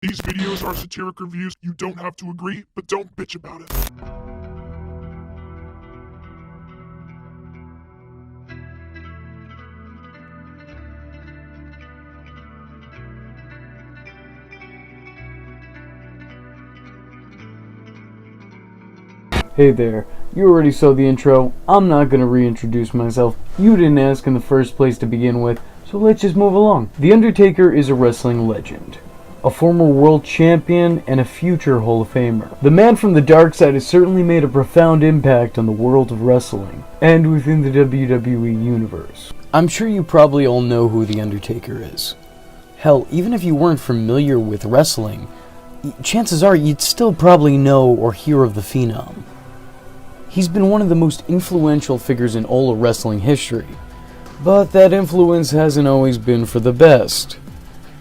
These videos are satiric reviews. You don't have to agree, but don't bitch about it. Hey there, you already saw the intro. I'm not going to reintroduce myself. You didn't ask in the first place to begin with, so let's just move along. The Undertaker is a wrestling legend, a former world champion, and a future Hall of Famer. The man from the dark side has certainly made a profound impact on the world of wrestling, and within the WWE universe. I'm sure you probably all know who the Undertaker is. Hell, even if you weren't familiar with wrestling, chances are you'd still probably know or hear of the Phenom. He's been one of the most influential figures in all of wrestling history, but that influence hasn't always been for the best.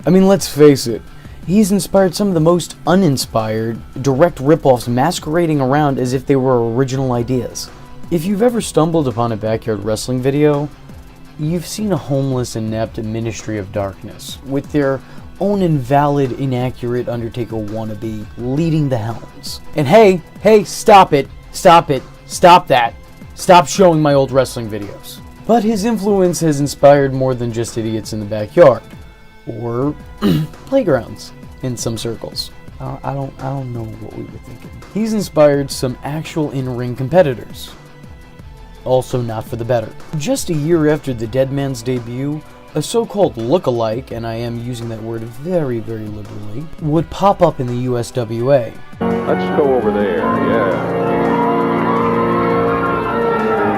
I mean, let's face it, he's inspired some of the most uninspired, direct ripoffs masquerading around as if they were original ideas. If you've ever stumbled upon a backyard wrestling video, you've seen a homeless, inept Ministry of Darkness, with their own invalid, inaccurate Undertaker wannabe leading the helms. And hey, stop it, stop that, stop showing my old wrestling videos. But his influence has inspired more than just idiots in the backyard, or playgrounds in some circles. I don't know what we were thinking. He's inspired some actual in-ring competitors, also not for the better. Just a year after the Dead Man's debut, a so-called look-alike, and I am using that word very, very liberally, would pop up in the USWA. Let's go over there, yeah.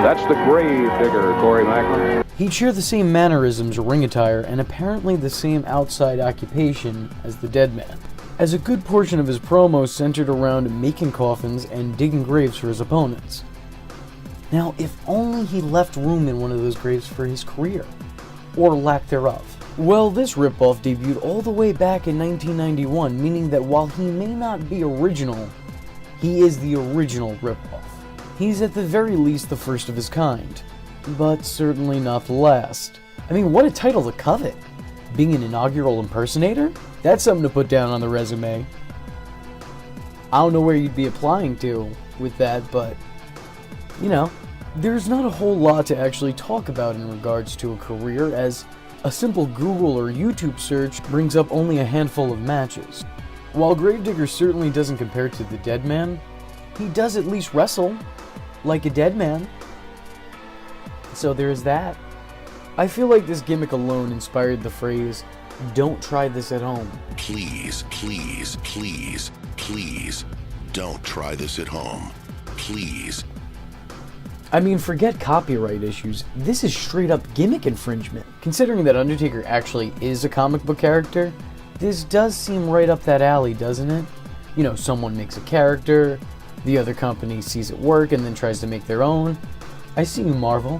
That's the grave digger, Corey Macklin. He'd share the same mannerisms, ring attire, and apparently the same outside occupation as the Dead Man, as a good portion of his promos centered around making coffins and digging graves for his opponents. Now, if only he left room in one of those graves for his career, or lack thereof. Well, this ripoff debuted all the way back in 1991, meaning that while he may not be original, he is the original ripoff. He's at the very least the first of his kind, but certainly not the last. I mean, what a title to covet! Being an inaugural impersonator? That's something to put down on the resume. I don't know where you'd be applying to with that, but, you know, there's not a whole lot to actually talk about in regards to a career, as a simple Google or YouTube search brings up only a handful of matches. While Gravedigger certainly doesn't compare to the Dead Man, he does at least wrestle like a dead man. So there's that. I feel like this gimmick alone inspired the phrase, "Don't try this at home." Please, please, please, please, don't try this at home. Please. I mean, forget copyright issues, this is straight up gimmick infringement. Considering that Undertaker actually is a comic book character, this does seem right up that alley, doesn't it? You know, someone makes a character, the other company sees it work and then tries to make their own. I see you, Marvel.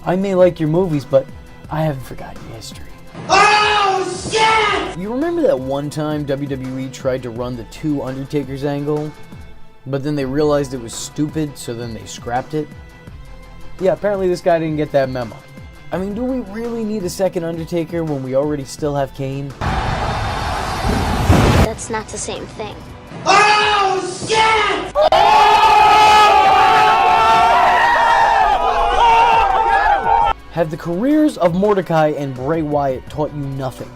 I may like your movies, but I haven't forgotten your history. Oh, shit! You remember that one time WWE tried to run the two Undertakers angle, but then they realized it was stupid, so then they scrapped it? Yeah, apparently this guy didn't get that memo. I mean, do we really need a second Undertaker when we already still have Kane? That's not the same thing. Oh, shit! Have the careers of Mordecai and Bray Wyatt taught you nothing?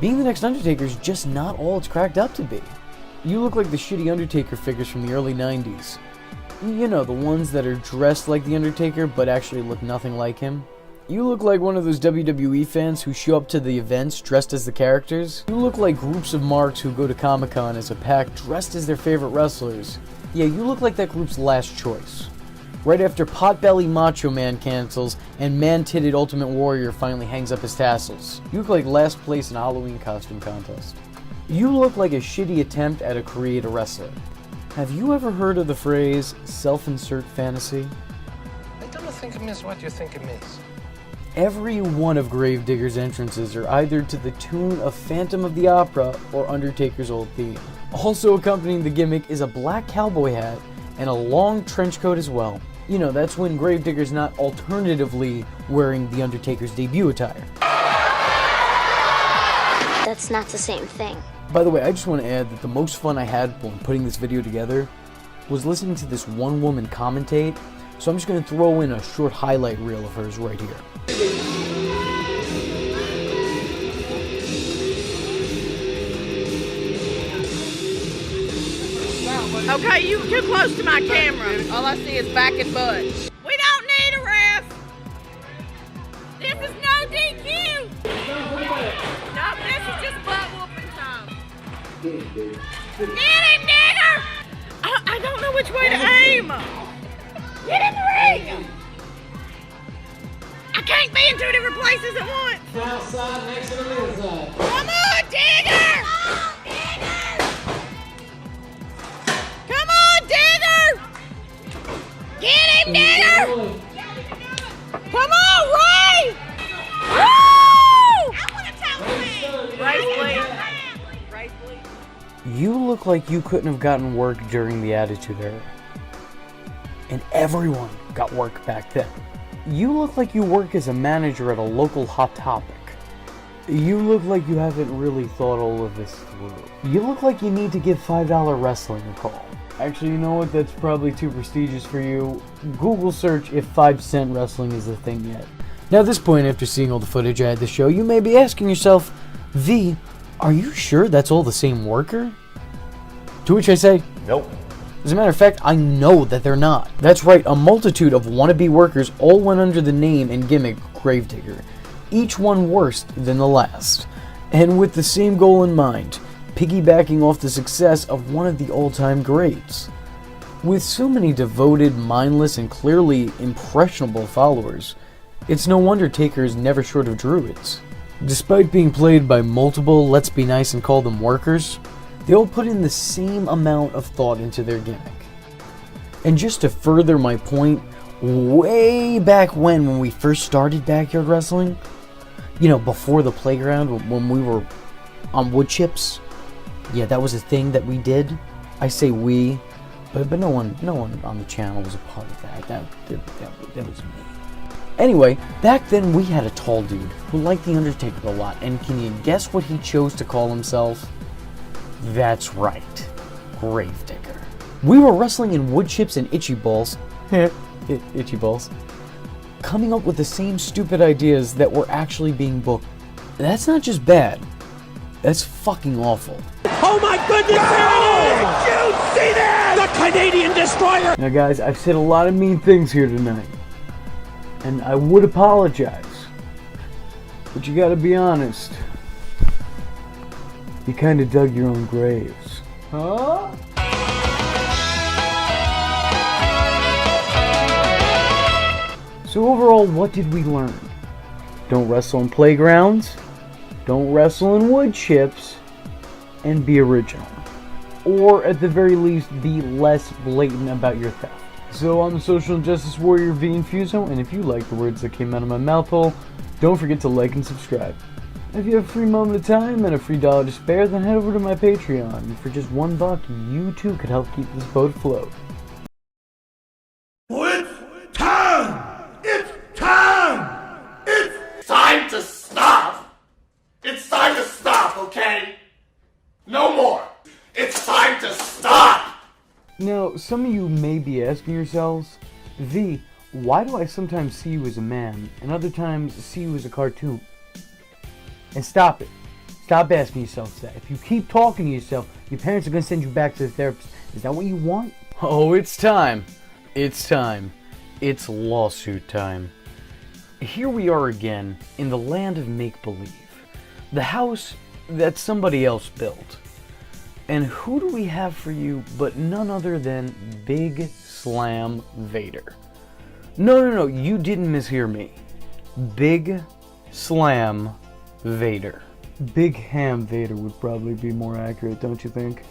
Being the next Undertaker is just not all it's cracked up to be. You look like the shitty Undertaker figures from the early 90s. You know, the ones that are dressed like the Undertaker but actually look nothing like him. You look like one of those WWE fans who show up to the events dressed as the characters. You look like groups of marks who go to Comic-Con as a pack dressed as their favorite wrestlers. Yeah, you look like that group's last choice. Right after Potbelly Macho Man cancels and Man-Titted Ultimate Warrior finally hangs up his tassels. You look like last place in a Halloween costume contest. You look like a shitty attempt at a create a wrestler. Have you ever heard of the phrase self-insert fantasy? I don't think it means what you think it means. Every one of Gravedigger's entrances are either to the tune of Phantom of the Opera or Undertaker's old theme. Also accompanying the gimmick is a black cowboy hat and a long trench coat as well. You know, that's when Gravedigger's not alternatively wearing the Undertaker's debut attire. That's not the same thing. By the way, I just want to add that the most fun I had when putting this video together was listening to this one woman commentate, so I'm just going to throw in a short highlight reel of hers right here. Okay, you're too close to my camera. All I see is back and butt. We don't need a ref. This is no DQ. No, this is just butt whooping time. Get him, nigger! I don't know which way to aim. Get in the ring. I can't be in two different places at once. Outside next to the inside. Come on, Digger! Come on, Digger! Get him, Digger! Come on, Ray! Woo! I want to tell me. Ray, please. You look like you couldn't have gotten work during the Attitude Era. And everyone got work back then. You look like you work as a manager at a local Hot Topic. You look like you haven't really thought all of this through. You look like you need to give $5 wrestling a call. Actually, you know what? That's probably too prestigious for you. Google search if 5-cent wrestling is a thing yet. Now at this point, after seeing all the footage I had to show, you may be asking yourself, V, are you sure that's all the same worker? To which I say, nope. As a matter of fact, I know that they're not. That's right, a multitude of wannabe workers all went under the name and gimmick Gravedigger, each one worse than the last, and with the same goal in mind, piggybacking off the success of one of the all-time greats. With so many devoted, mindless, and clearly impressionable followers, it's no wonder Taker is never short of druids. Despite being played by multiple, let's be nice and call them workers, they all put in the same amount of thought into their gimmick. And just to further my point, way back when we first started Backyard Wrestling, you know, before the playground, when we were on wood chips, yeah, that was a thing that we did. I say we, but no one on the channel was a part of that. That was me. Anyway, back then we had a tall dude who liked The Undertaker a lot, and can you guess what he chose to call himself? That's right, Gravedigger. We were wrestling in wood chips and itchy balls, itchy balls, coming up with the same stupid ideas that were actually being booked. That's not just bad, that's fucking awful. Oh my goodness! Did you see that? The Canadian Destroyer! Now guys, I've said a lot of mean things here tonight, and I would apologize, but you gotta be honest. You kinda dug your own graves. Huh? So overall, what did we learn? Don't wrestle in playgrounds, don't wrestle in wood chips, and be original. Or at the very least, be less blatant about your theft. So I'm the social justice warrior V Infuso, and if you like the words that came out of my mouth hole, don't forget to like and subscribe. If you have a free moment of time and a free $1 to spare, then head over to my Patreon. And for just $1, you too could help keep this boat afloat. It's time! It's time! It's time to stop! It's time to stop, okay? No more! It's time to stop! Now, some of you may be asking yourselves, V, why do I sometimes see you as a man, and other times see you as a cartoon? And stop it. Stop asking yourself that. If you keep talking to yourself, your parents are going to send you back to the therapist. Is that what you want? Oh, it's time. It's time. It's lawsuit time. Here we are again, in the land of make-believe. The house that somebody else built. And who do we have for you but none other than Big Slam Vader? No, you didn't mishear me. Big Slam Vader. Big Ham Vader would probably be more accurate, don't you think?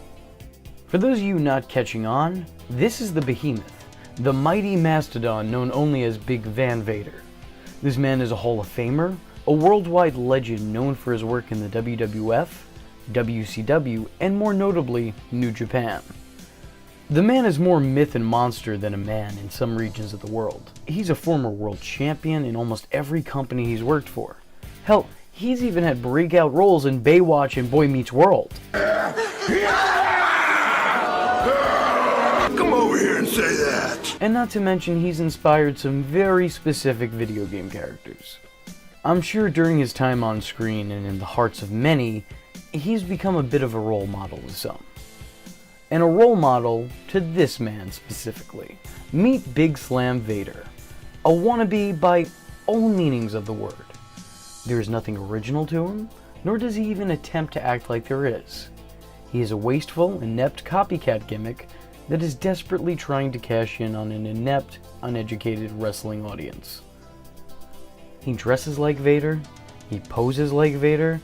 For those of you not catching on, this is the behemoth, the mighty mastodon known only as Big Van Vader. This man is a Hall of Famer, a worldwide legend known for his work in the WWF, WCW, and more notably, New Japan. The man is more myth and monster than a man in some regions of the world. He's a former world champion in almost every company he's worked for. Hell, he's even had breakout roles in Baywatch and Boy Meets World. Come over here and say that. And not to mention, he's inspired some very specific video game characters. I'm sure during his time on screen and in the hearts of many, he's become a bit of a role model to some. And a role model to this man specifically. Meet Big Slam Vader. A wannabe by all meanings of the word. There is nothing original to him, nor does he even attempt to act like there is. He is a wasteful, inept copycat gimmick that is desperately trying to cash in on an inept, uneducated wrestling audience. He dresses like Vader, he poses like Vader,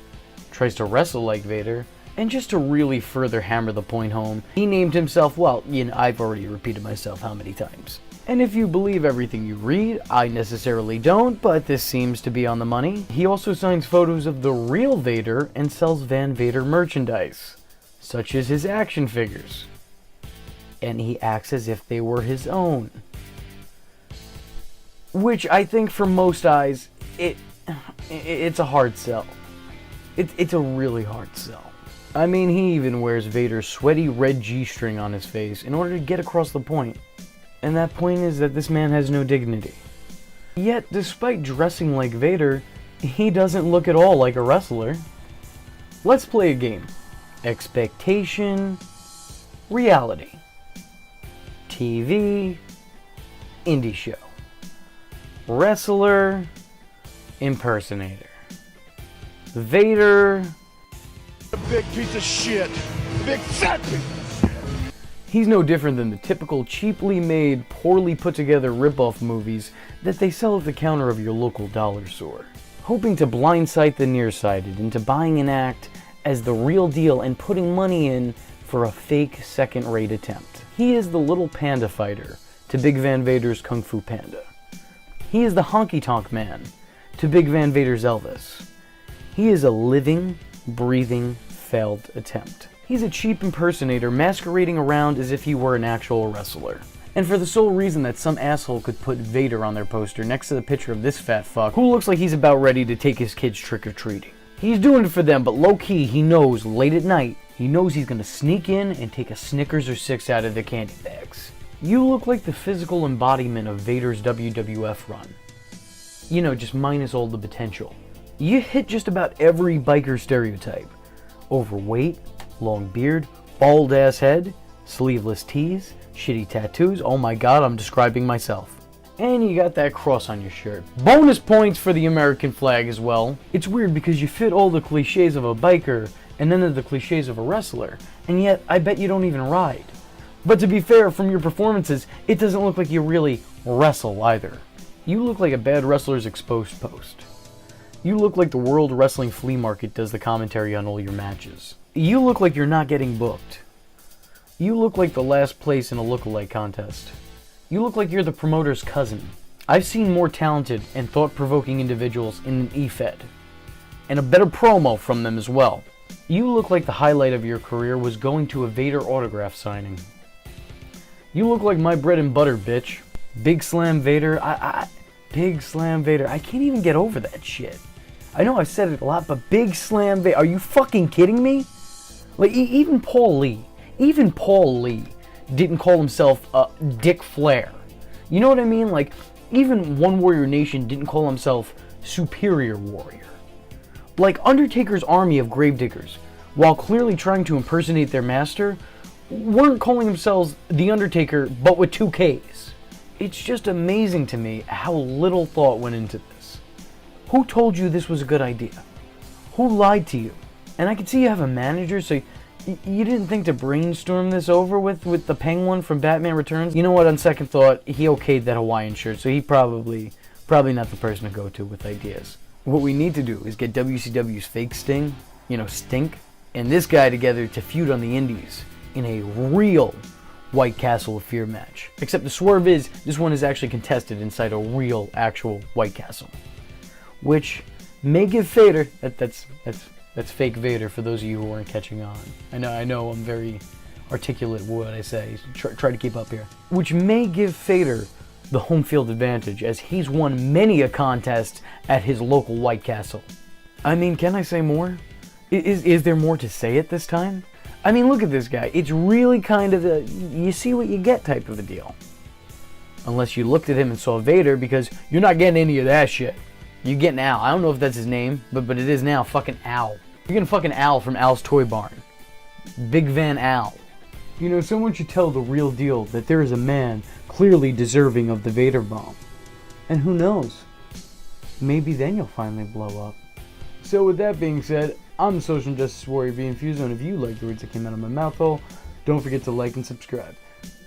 tries to wrestle like Vader, and just to really further hammer the point home, he named himself, well, I've already repeated myself how many times. And if you believe everything you read, I necessarily don't, but this seems to be on the money. He also signs photos of the real Vader and sells Van Vader merchandise, such as his action figures. And he acts as if they were his own. Which I think for most eyes, it's a hard sell. It's a really hard sell. I mean, he even wears Vader's sweaty red G-string on his face in order to get across the point. And that point is that this man has no dignity. Yet, despite dressing like Vader, he doesn't look at all like a wrestler. Let's play a game. Expectation, reality. TV, indie show. Wrestler, impersonator. Vader, A big piece of shit. Big fat piece of shit. He's no different than the typical cheaply made, poorly put together ripoff movies that they sell at the counter of your local dollar store, hoping to blindside the nearsighted into buying an act as the real deal and putting money in for a fake second-rate attempt. He is the little panda fighter to Big Van Vader's Kung Fu Panda. He is the honky-tonk man to Big Van Vader's Elvis. He is a living, breathing, failed attempt. He's a cheap impersonator masquerading around as if he were an actual wrestler. And for the sole reason that some asshole could put Vader on their poster next to the picture of this fat fuck who looks like he's about ready to take his kids trick-or-treating. He's doing it for them, but low-key he knows late at night, he knows he's gonna sneak in and take a Snickers or 6 out of their candy bags. You look like the physical embodiment of Vader's WWF run. You know, just minus all the potential. You hit just about every biker stereotype. Overweight, long beard, bald ass head, sleeveless tees, shitty tattoos. Oh my god, I'm describing myself. And you got that cross on your shirt. Bonus points for the American flag as well. It's weird because you fit all the cliches of a biker and none of the cliches of a wrestler, and yet I bet you don't even ride. But to be fair, from your performances, it doesn't look like you really wrestle either. You look like a bad wrestler's exposed post. You look like the World Wrestling Flea Market does the commentary on all your matches. You look like you're not getting booked. You look like the last place in a lookalike contest. You look like you're the promoter's cousin. I've seen more talented and thought-provoking individuals in an E-Fed. And a better promo from them as well. You look like the highlight of your career was going to a Vader autograph signing. You look like my bread and butter, bitch. Big Slam Vader, Big Slam Vader. I can't even get over that shit. I know I've said it a lot, but Big Slam Vader. Are you fucking kidding me? Like, even Paul Lee didn't call himself Dick Flair. You know what I mean? Like, even One Warrior Nation didn't call himself Superior Warrior. Like, Undertaker's army of gravediggers, while clearly trying to impersonate their master, weren't calling themselves The Undertaker, but with 2 Ks. It's just amazing to me how little thought went into this. Who told you this was a good idea? Who lied to you? And I can see you have a manager, so you didn't think to brainstorm this over with the Penguin from Batman Returns? You know what, on second thought, he okayed that Hawaiian shirt, so he probably not the person to go to with ideas. What we need to do is get WCW's fake Sting, Stink, and this guy together to feud on the indies in a real White Castle of Fear match. Except the swerve is, this one is actually contested inside a real, actual White Castle. Which may give Vader, that's fake Vader for those of you who weren't catching on. I know I'm very articulate with what I say. Try to keep up here. Which may give Vader the home field advantage, as he's won many a contest at his local White Castle. I mean, can I say more? Is there more to say at this time? I mean, look at this guy. It's really kind of a you see what you get type of a deal. Unless you looked at him and saw Vader, because you're not getting any of that shit. You're getting Al. I don't know if that's his name, but it is now. Fucking Al. You're getting fucking Al from Al's Toy Barn. Big Van Al. You know, someone should tell the real deal that there is a man clearly deserving of the Vader bomb. And who knows? Maybe then you'll finally blow up. So with that being said, I'm the Social Justice Warrior Infuso, and if you like the words that came out of my mouth hole, don't forget to like and subscribe.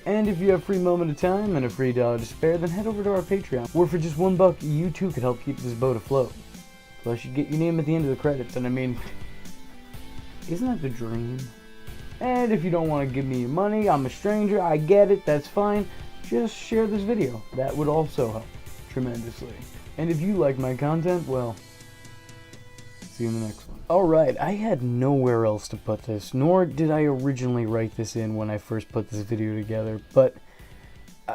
And if you have a free moment of time and a free dollar to spare, then head over to our Patreon, where for just $1, you too could help keep this boat afloat. Plus, you get your name at the end of the credits, and I mean, isn't that the dream? And if you don't want to give me your money, I'm a stranger, I get it, that's fine. Just share this video. That would also help tremendously. And if you like my content, well, see you in the next one. Alright, I had nowhere else to put this, nor did I originally write this in when I first put this video together, but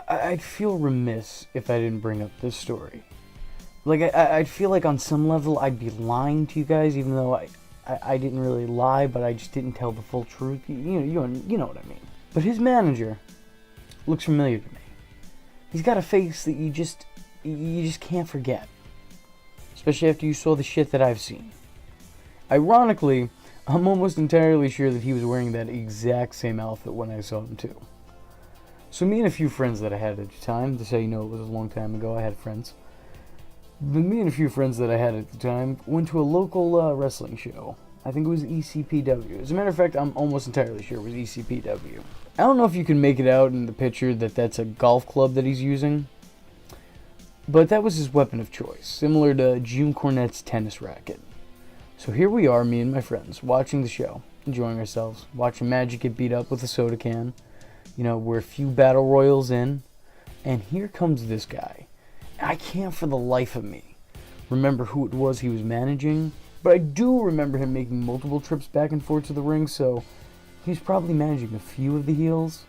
I'd feel remiss if I didn't bring up this story. Like, I'd feel like on some level I'd be lying to you guys, even though I didn't really lie, but I just didn't tell the full truth. You know what I mean. But his manager looks familiar to me. He's got a face that you just can't forget. Especially after you saw the shit that I've seen. Ironically, I'm almost entirely sure that he was wearing that exact same outfit when I saw him too. So me and a few friends that I had at the time, to say it was a long time ago, I had friends. But me and a few friends that I had at the time went to a local wrestling show. I think it was ECPW. As a matter of fact, I'm almost entirely sure it was ECPW. I don't know if you can make it out in the picture that that's a golf club that he's using. But that was his weapon of choice, similar to June Cornette's tennis racket. So here we are, me and my friends, watching the show, enjoying ourselves, watching Magic get beat up with a soda can. You know, we're a few battle royals in, and here comes this guy. I can't for the life of me remember who it was he was managing, but I do remember him making multiple trips back and forth to the ring, so he was probably managing a few of the heels.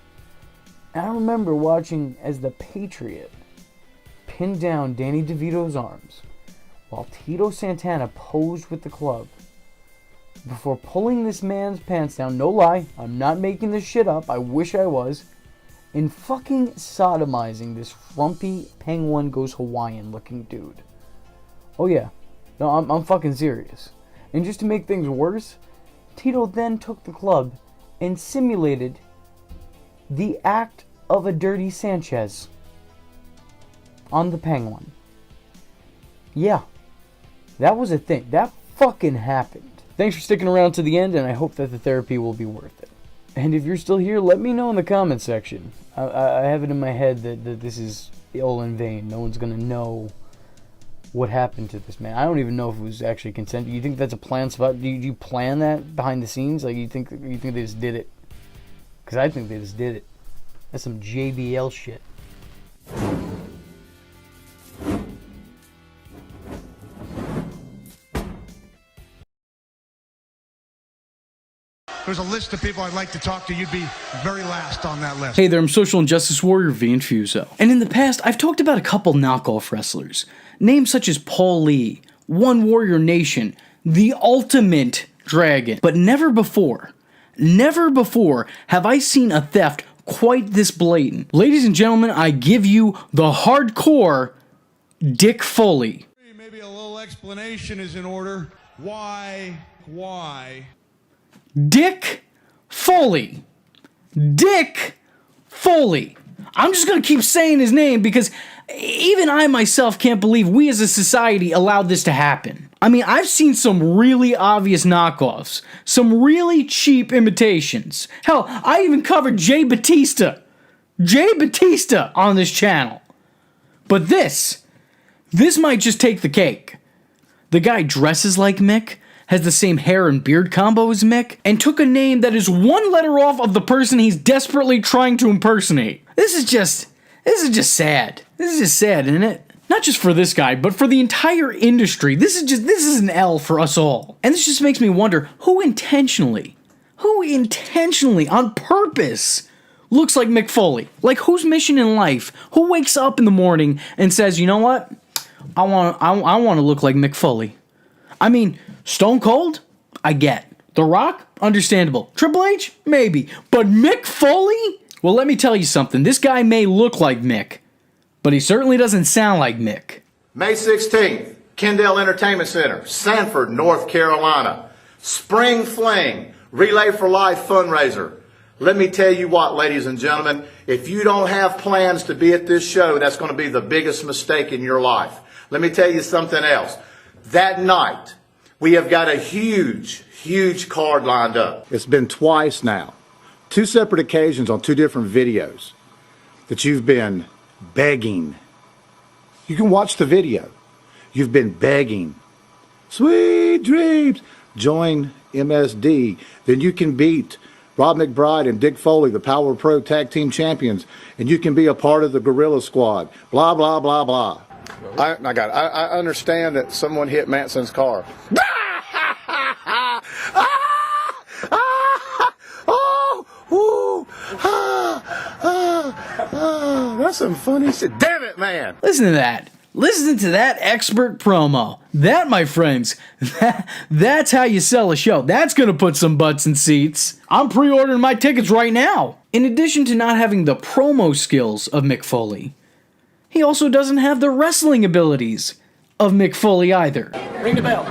And I remember watching as the Patriot pinned down Danny DeVito's arms while Tito Santana posed with the club before pulling this man's pants down. No lie, I'm not making this shit up, I wish I was. And fucking sodomizing this frumpy Penguin Goes Hawaiian looking dude. Oh yeah, no, I'm fucking serious. And just to make things worse, Tito then took the club and simulated the act of a dirty Sanchez on the Penguin. Yeah, that was a thing. That fucking happened. Thanks for sticking around to the end, and I hope that the therapy will be worth it. And if you're still here, let me know in the comment section. I have it in my head that this is all in vain. No one's going to know what happened to this man. I don't even know if it was actually consensual. You think that's a planned spot? Do you plan that behind the scenes? Like, you think they just did it? Because I think they just did it. That's some JBL shit. There's a list of people I'd like to talk to. You'd be very last on that list. Hey there, I'm Social Injustice Warrior Infuso. And in the past, I've talked about a couple knockoff wrestlers. Names such as Paul Lee, One Warrior Nation, The Ultimate Dragon. But never before have I seen a theft quite this blatant. Ladies and gentlemen, I give you the hardcore Dick Foley. Maybe a little explanation is in order. Why? Dick Foley. Dick Foley. I'm just going to keep saying his name because even I myself can't believe we as a society allowed this to happen. I mean, I've seen some really obvious knockoffs, some really cheap imitations. Hell, I even covered Jay Batista on this channel. But this might just take the cake. The guy dresses like Mick, has the same hair and beard combo as Mick, and took a name that is one letter off of the person he's desperately trying to impersonate. This is just sad. This is just sad, isn't it? Not just for this guy, but for the entire industry. This is an L for us all. And this just makes me wonder, who intentionally, on purpose, looks like Mick Foley? Like, whose mission in life? Who wakes up in the morning and says, you know what? I want to look like Mick Foley. I mean, Stone Cold, I get. The Rock? Understandable. Triple H? Maybe. But Mick Foley? Well, let me tell you something. This guy may look like Mick, but he certainly doesn't sound like Mick. May 16th, Kendall Entertainment Center, Sanford, North Carolina. Spring Fling, Relay for Life fundraiser. Let me tell you what, ladies and gentlemen, if you don't have plans to be at this show, that's going to be the biggest mistake in your life. Let me tell you something else. That night, we have got a huge card lined up. It's been twice now, 2 separate occasions on 2 different videos that you've been begging. You can watch the video. You've been begging. Sweet dreams. Join MSD. Then you can beat Rob McBride and Dick Foley, the Power Pro Tag Team Champions, and you can be a part of the Gorilla Squad. Blah, blah, blah, blah. I got it. I understand that someone hit Manson's car. That's some funny shit. Damn it, man. Listen to that. Listen to that expert promo. That, my friends, that's how you sell a show. That's going to put some butts in seats. I'm pre-ordering my tickets right now. In addition to not having the promo skills of Mick Foley, he also doesn't have the wrestling abilities of Mick Foley either. Ring the bell.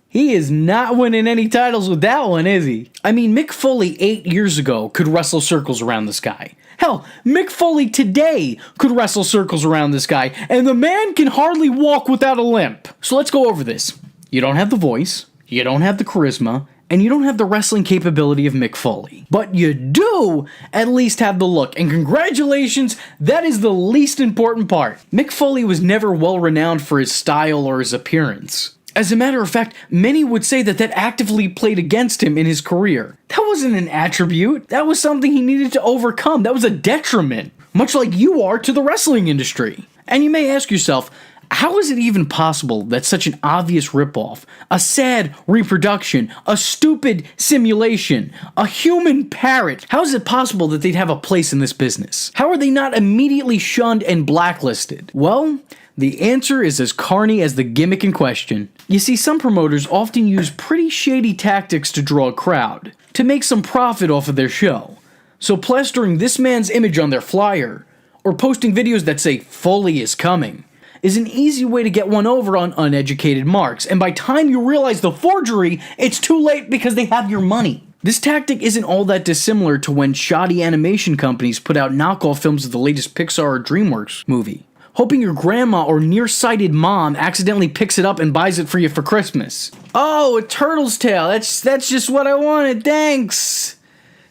He is not winning any titles with that one, is he? I mean, Mick Foley 8 years ago could wrestle circles around this guy. Hell, Mick Foley today could wrestle circles around this guy, and the man can hardly walk without a limp. So let's go over this. You don't have the voice, you don't have the charisma, and you don't have the wrestling capability of Mick Foley. But you do at least have the look, and congratulations, that is the least important part. Mick Foley was never well renowned for his style or his appearance. As a matter of fact, many would say that actively played against him in his career. That wasn't an attribute. That was something he needed to overcome. That was a detriment, much like you are to the wrestling industry. And you may ask yourself, how is it even possible that such an obvious ripoff, a sad reproduction, a stupid simulation, a human parrot, how is it possible that they'd have a place in this business? How are they not immediately shunned and blacklisted? Well, the answer is as carny as the gimmick in question. You see, some promoters often use pretty shady tactics to draw a crowd, to make some profit off of their show. So plastering this man's image on their flyer, or posting videos that say Foley is coming, is an easy way to get one over on uneducated marks, and by time you realize the forgery, it's too late because they have your money. This tactic isn't all that dissimilar to when shoddy animation companies put out knockoff films of the latest Pixar or DreamWorks movie, hoping your grandma or nearsighted mom accidentally picks it up and buys it for you for Christmas. Oh, a turtle's tail. That's just what I wanted. Thanks.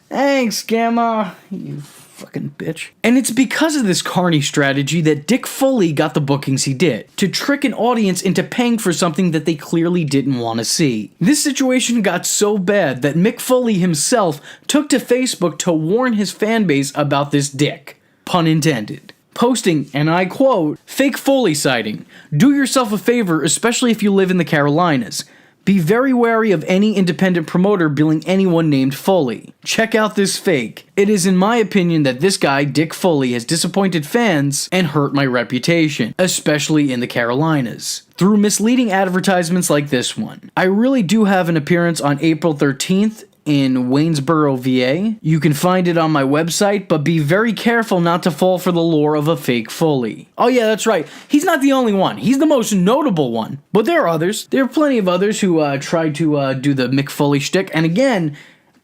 Thanks, Grandma. You fucking bitch. And it's because of this carny strategy that Dick Foley got the bookings he did, to trick an audience into paying for something that they clearly didn't want to see. This situation got so bad that Mick Foley himself took to Facebook to warn his fanbase about this dick. Pun intended. Posting, and I quote, "Fake Foley sighting. Do yourself a favor, especially if you live in the Carolinas. Be very wary of any independent promoter billing anyone named Foley. Check out this fake. It is in my opinion that this guy, Dick Foley, has disappointed fans and hurt my reputation, especially in the Carolinas, through misleading advertisements like this one. I really do have an appearance on April 13th in Waynesboro, VA. You can find it on my website, but be very careful not to fall for the lure of a fake Foley." Oh yeah, that's right. He's not the only one. He's the most notable one. But there are others. There are plenty of others who tried to do the Mick Foley shtick. And again,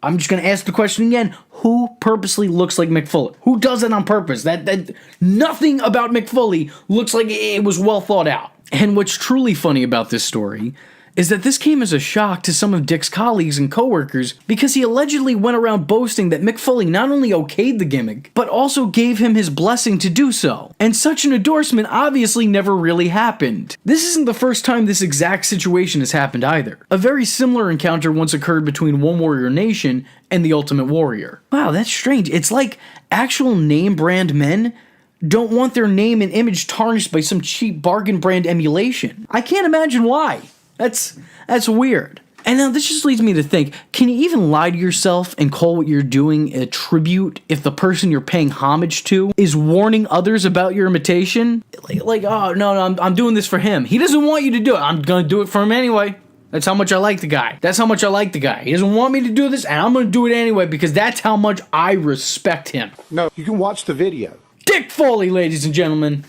I'm just going to ask the question again. Who purposely looks like Mick Foley? Who does it on purpose? That nothing about Mick Foley looks like it was well thought out. And what's truly funny about this story is that this came as a shock to some of Dick's colleagues and coworkers because he allegedly went around boasting that Mick Foley not only okayed the gimmick, but also gave him his blessing to do so. And such an endorsement obviously never really happened. This isn't the first time this exact situation has happened either. A very similar encounter once occurred between One Warrior Nation and the Ultimate Warrior. Wow, that's strange. It's like actual name brand men don't want their name and image tarnished by some cheap bargain brand emulation. I can't imagine why. That's weird. And now this just leads me to think, can you even lie to yourself and call what you're doing a tribute if the person you're paying homage to is warning others about your imitation? Like, oh, no, I'm doing this for him. He doesn't want you to do it. I'm gonna do it for him anyway. That's how much I like the guy. That's how much I like the guy. He doesn't want me to do this, and I'm gonna do it anyway because that's how much I respect him. No, you can watch the video. Dick Foley, ladies and gentlemen.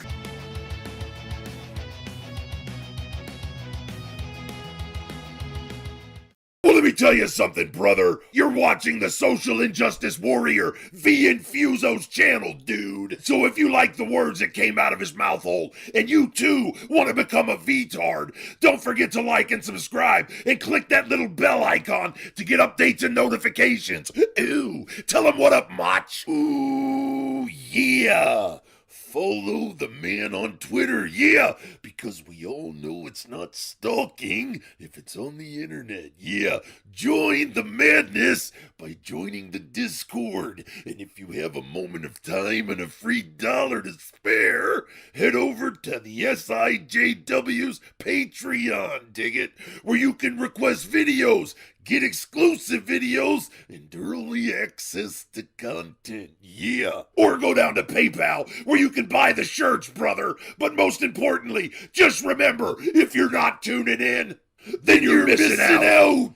Well, let me tell you something, brother. You're watching the Social Injustice Warrior V Infuso's channel, dude. So if you like the words that came out of his mouth hole, and you too want to become a VTard, don't forget to like and subscribe, and click that little bell icon to get updates and notifications. Ooh, tell him what up, Mach. Ooh, yeah. Follow the man on Twitter, yeah, because we all know it's not stalking if it's on the internet, yeah. Join the madness by joining the Discord, and if you have a moment of time and a free dollar to spare, head over to the SIJW's Patreon, dig it, where you can request videos, get exclusive videos, and early access to content, yeah. Or go down to PayPal, where you can buy the shirts, brother. But most importantly, just remember, if you're not tuning in, then you're missing out.